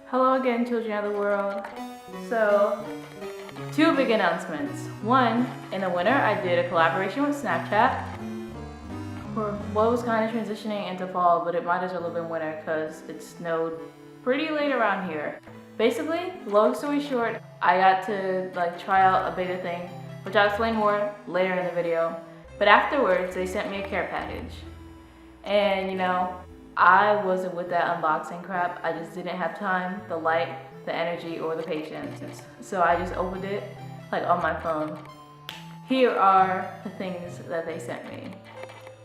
Hello again, children of the world. So, two big announcements. One, in the winter, I did a collaboration with Snapchat for what was kind of transitioning into fall, but it might as well have been winter because it snowed pretty late around here. Basically, long story short, I got to try out a beta thing, which I'll explain more later in the video. But afterwards, they sent me a care package. And I wasn't with that unboxing crap. I just didn't have time, the light, the energy, or the patience. So I just opened it on my phone. Here are the things that they sent me.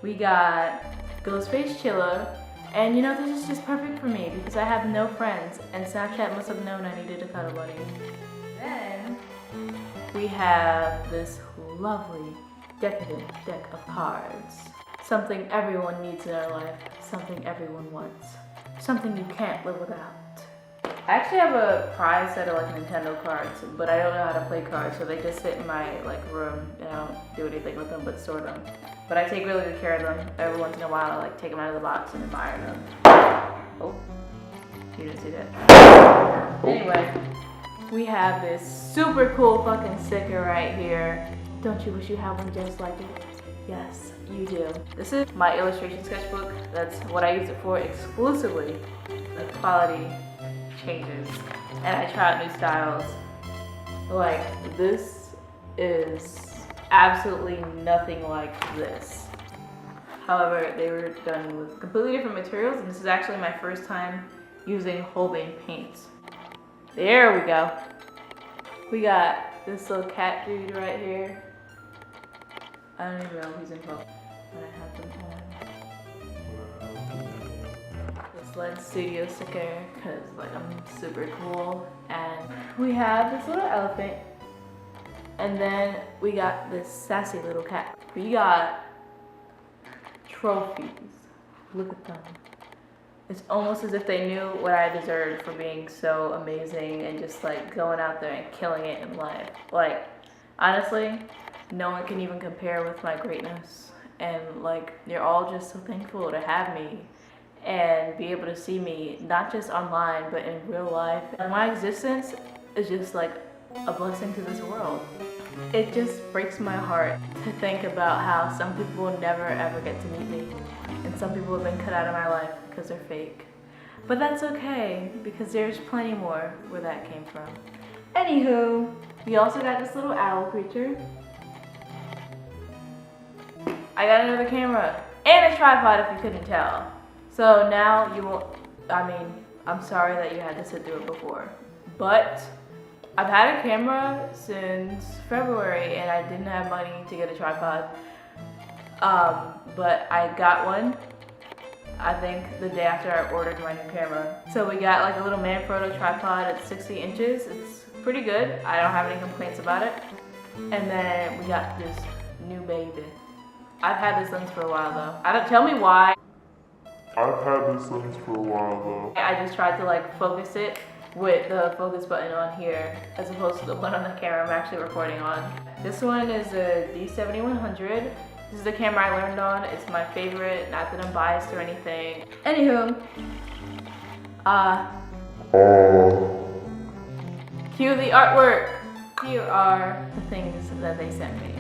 We got Ghostface Chiller, and this is just perfect for me because I have no friends, and Snapchat must have known I needed a cuddle buddy. Then we have this lovely, decadent deck of cards. Something everyone needs in their life, something everyone wants, something you can't live without. I actually have a prize set of Nintendo cards, but I don't know how to play cards, so they just sit in my room, and I don't do anything with them but store them. But I take really good care of them. Every once in a while I take them out of the box and admire them. Oh, you didn't see that. Anyway, we have this super cool fucking sticker right here. Don't you wish you had one just like it? Yes, you do. This is my illustration sketchbook. That's what I use it for exclusively. The quality changes, and I try out new styles. This is absolutely nothing like this. However, they were done with completely different materials, and this is actually my first time using Holbein paints. There we go. We got this little cat dude right here. I don't even know if he's in focus, but I have them on. This Lens Studio sticker, because I'm super cool. And we have this little elephant. And then we got this sassy little cat. We got trophies. Look at them. It's almost as if they knew what I deserved for being so amazing and just going out there and killing it in life. Honestly, no one can even compare with my greatness. And you're all just so thankful to have me and be able to see me, not just online, but in real life. And my existence is just a blessing to this world. It just breaks my heart to think about how some people will never ever get to meet me, and some people have been cut out of my life because they're fake. But that's okay, because there's plenty more where that came from. Anywho, we also got this little owl creature. I got another camera and a tripod if you couldn't tell. So now you won't, I'm sorry that you had to sit through it before, but I've had a camera since February and I didn't have money to get a tripod. But I got one, I think the day after I ordered my new camera. So we got a little Manfrotto tripod at 60 inches. It's pretty good. I don't have any complaints about it. And then we got this new baby. I've had this lens for a while though. Tell me why. I've had this lens for a while though. I just tried to focus it with the focus button on here as opposed to the one on the camera I'm actually recording on. This one is a D7100. This is the camera I learned on. It's my favorite, not that I'm biased or anything. Anywho, cue the artwork. Here are the things that they sent me.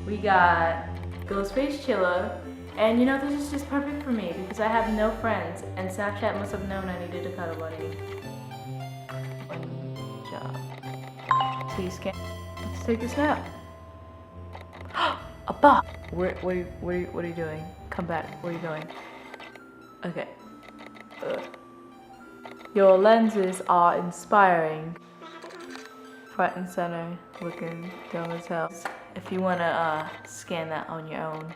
We got Ghostface Chiller, and this is just perfect for me because I have no friends, and Snapchat must have known I needed a cuddle buddy. Good job. Please scan. Let's take a snap. A bot. What are you doing? Come back. Where are you going? Okay. Your lenses are inspiring. Front and center, looking dumb as hell. If you wanna scan that on your own,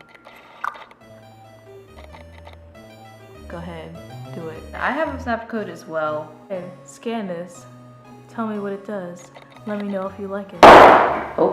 go ahead, do it. I have a snap code as well. Okay, scan this. Tell me what it does. Let me know if you like it. Oh.